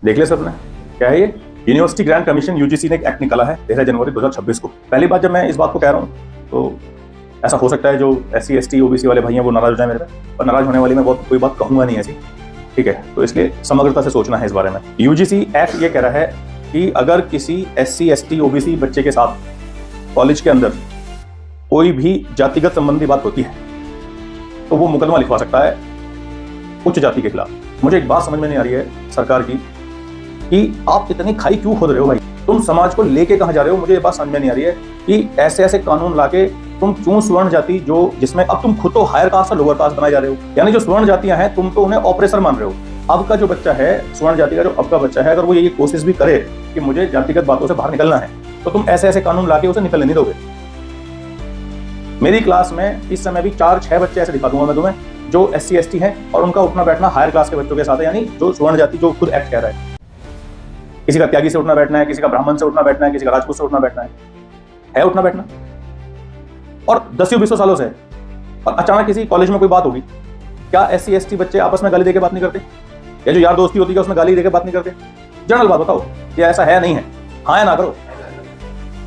देख लिया सबने, क्या है ये? यूनिवर्सिटी ग्रांट कमीशन यूजीसी ने एक एक्ट निकाला है 13 जनवरी 2026 को। पहली बात जब मैं इस बात को कह रहा हूँ तो ऐसा हो सकता है जो SC ST OBC वाले भाई हैं वो नाराज हो जाए मेरे पे, और नाराज होने वाली मैं बहुत कोई बात कहूँगा नहीं ऐसी, ठीक है? तो इसलिए समग्रता से सोचना है इस बारे में। यूजीसी एक्ट ये कह रहा है कि अगर किसी SC ST OBC बच्चे के साथ कॉलेज के अंदर कोई भी जातिगत संबंधी बात होती है तो वो मुकदमा लिखवा सकता है उच्च जाति के खिलाफ। मुझे एक बात समझ में नहीं आ रही है सरकार की कि आप इतनी खाई क्यों खोद रहे हो भाई? तुम समाज को लेके कहां जा रहे हो? मुझे ये बात समझ में नहीं आ रही है कि ऐसे ऐसे कानून लाके तुम क्यों स्वर्ण जाति, जो जिसमें अब तुम खुद तो हायर कास्ट और लोअर कास्ट बनाए जा रहे हो, यानी जो स्वर्ण जातियां हैं तुम तो उन्हें ऑपरेसर मान रहे हो। अब का जो बच्चा है स्वर्ण जाति का, जो अब का बच्चा है, अगर वो ये कोशिश भी करे कि मुझे जातिगत बातों से बाहर निकलना है तो तुम ऐसे ऐसे कानून लाके उसे निकलने नहीं दोगे। मेरी क्लास में इस समय भी 4-6 बच्चे ऐसे दिखा दूंगा मैं तुम्हें जो SC ST हैं और उनका उठना बैठना हायर क्लास के बच्चों के साथ है, यानी जो स्वर्ण जाति जो खुद एक्ट कह रहा है। किसी का त्यागी से उठना बैठना है, किसी का ब्राह्मण से उठना बैठना है, किसी का राजपूत से उठना बैठना है उठना बैठना, और 10-20 सालों से। और अचानक किसी कॉलेज में कोई बात होगी, क्या SC ST बच्चे आपस में गाली देके बात नहीं करते? या जो यार दोस्ती होती है उसमें गाली देके बात नहीं करते? जनरल बात बताओ, ये ऐसा है नहीं है? हाँ या ना करो।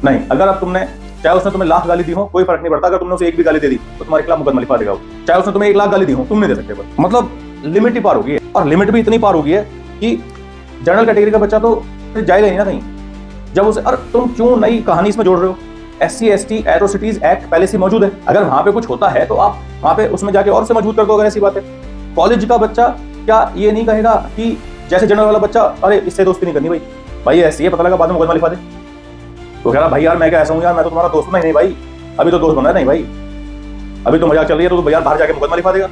नहीं, अगर अब तुमने, चाहे उसने तुम्हें 1,00,000 गाली दी हो कोई फर्क नहीं पड़ता, अगर तुमने उसे एक भी गाली दे दी तो तुम्हारे खिलाफ मुकदमा लिखवा देगा। चाहे उसने तुम्हें 1,00,000 गाली दी हो, तुम नहीं दे सकते। बस मतलब लिमिट ही पार होगी है, और लिमिट भी इतनी पार होगी है कि जनरल कैटेगरी का बच्चा तो फिर जाएगा ही ना कहीं। जब उसे, अरे तुम क्यों नई कहानी इसमें जोड़ रहे हो? SC ST एट्रोसिटीज एक्ट पहले से मौजूद है, अगर वहां पे कुछ होता है तो आप वहां पे उसमें जाके और से मजबूत कर दो। अगर ऐसी बात है, कॉलेज का बच्चा क्या ये नहीं कहेगा कि जैसे जनरल वाला बच्चा, अरे इससे दोस्ती नहीं करनी भाई ऐसी है, पता लगा बाद में मुकदमा लिखवा दे, तो कह रहा भाई यार मैं क्या ऐसा हूँ यार, मैं तो तुम्हारा दोस्त नहीं भाई, अभी तो दोस्त बना नहीं भाई, अभी तो मजाक चल रही है, तो भैया बाहर जाके मुकदमा लिखवा देगा।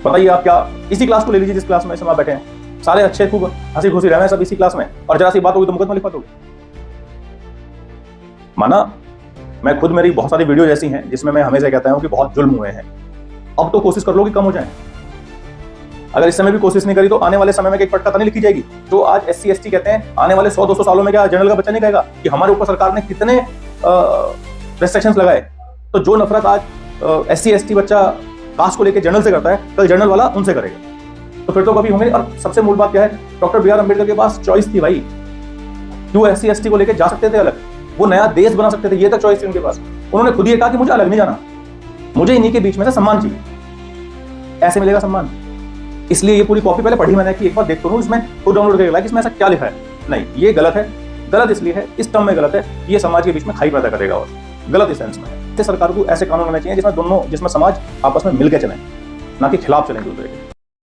बताइए आप क्या, इसी क्लास को ले लीजिए जिस क्लास में आप बैठे हैं, सारे अच्छे खूब हंसी खुशी रहे हैं सब इसी क्लास में, और जरा सी बात होगी तो मुकदमा लिखवा दोगे? माना मैं खुद, मेरी बहुत सारी वीडियो ऐसी हैं जिसमें मैं हमेशा कहता हूं कि बहुत जुल्म हुए हैं, अब तो कोशिश कर लो कि कम हो जाए। अगर इस समय भी कोशिश नहीं करी तो आने वाले समय में एक पटकथा नहीं लिखी जाएगी। जो आज SC ST कहते हैं, आने वाले 100-200 सालों में क्या जनरल का बच्चा नहीं कहेगा कि हमारे ऊपर सरकार ने कितने रेस्ट्रिक्शंस लगाए? तो जो नफरत आज SC ST बच्चा कास्ट को लेकर जनरल से करता है, कल जनरल वाला उनसे करेगा, तो फिर तो कभी होंगे। और सबसे मूल बात क्या है, डॉक्टर BR अम्बेडकर के पास चॉइस थी भाई, क्यों SC ST को लेकर जा सकते थे अलग, वो नया देश बना सकते थे, ये तक चॉइस थी उनके पास। उन्होंने खुद ही कहा कि मुझे अलग नहीं जाना, मुझे इन्हीं के बीच में से सम्मान चाहिए, ऐसे मिलेगा सम्मान। इसलिए ये पूरी कॉपी पहले पढ़ी मैंने कि एक बार देखता हूँ इसमें खुद डाउनलोड करके कि इसमें ऐसा क्या लिखा है। नहीं, ये गलत है। गलत इसलिए है, इस टर्म में गलत है, ये समाज के बीच में खाई पैदा करेगा, और गलत इस सेंस में है। सरकार को ऐसे कानून होने चाहिए जिसमें समाज आपस में मिलकर चलें, ना कि खिलाफ चलें एक दूसरे के।